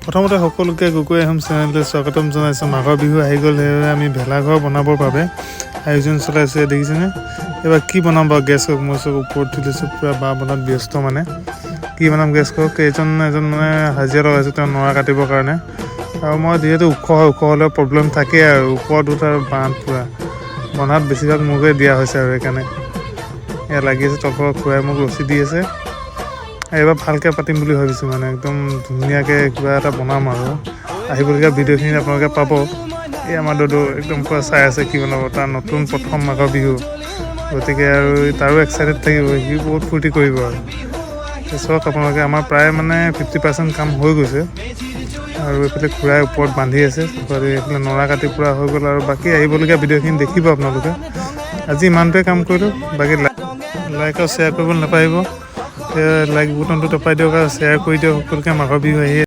প্ৰথমতে সকলোকে কুকুৰ হোম চেনেললৈ স্বাগতম জনাইছোঁ। মাঘৰ বিহু আহি গ'ল, সেয়েহে আমি ভেলাঘৰ বনাবৰ বাবে আয়োজন চলাইছোঁ। দেখিছেনে? এইবাৰ কি বনাম বাৰু? গেছ কওক, মই চব ওপৰত তুলি লৈছোঁ, পূৰা বাঁহ বনাত ব্যস্ত মানে। কি বনাম গেছ কওক? এজন মানে হাজিৰা লগাইছোঁ তেওঁ নৰা কাটিবৰ কাৰণে। আৰু মই যিহেতু ওখ হ'লেও প্ৰব্লেম থাকেই আৰু ওপৰত উঠাৰ বাঁহ পূৰা বনাত বেছিভাগ মোকে দিয়া হৈছে আৰু সেইকাৰণে এয়া লাগি আছে। তলৰ খুৱাই মোক ৰছী দি আছে। এইবাৰ ভালকৈ পাতিম বুলি ভাবিছোঁ, মানে একদম ধুনীয়াকৈ কিবা এটা বনাম আৰু আহিবলগীয়া ভিডিঅ'খিনিত আপোনালোকে পাব। এই আমাৰ দদৌ একদম পূৰা চাই আছে কি বনাব, তাৰ নতুন প্ৰথম মাঘৰ বিহু, গতিকে আৰু তাৰো এক্সাইটেড থাকিব, সি বহুত ফূৰ্তি কৰিব আৰু চাওক আপোনালোকে। আমাৰ প্ৰায় মানে 50% কাম হৈ গৈছে আৰু এইফালে খুৰাই ওপৰত বান্ধি আছে, এইফালে নৰা কাটি পূৰা হৈ গ'ল আৰু বাকী আহিবলগীয়া ভিডিঅ'খিনি দেখিব আপোনালোকে। আজি ইমানটোৱে কাম কৰিলোঁ, বাকী লাইক আৰু শ্বেয়াৰ কৰিবলৈ নাপাহৰিব। লাইক বুটনটো দবাই দিয়ক আৰু শ্বেয়াৰ কৰি দিয়ক সকলোকে। মাঘৰ বিহু আহি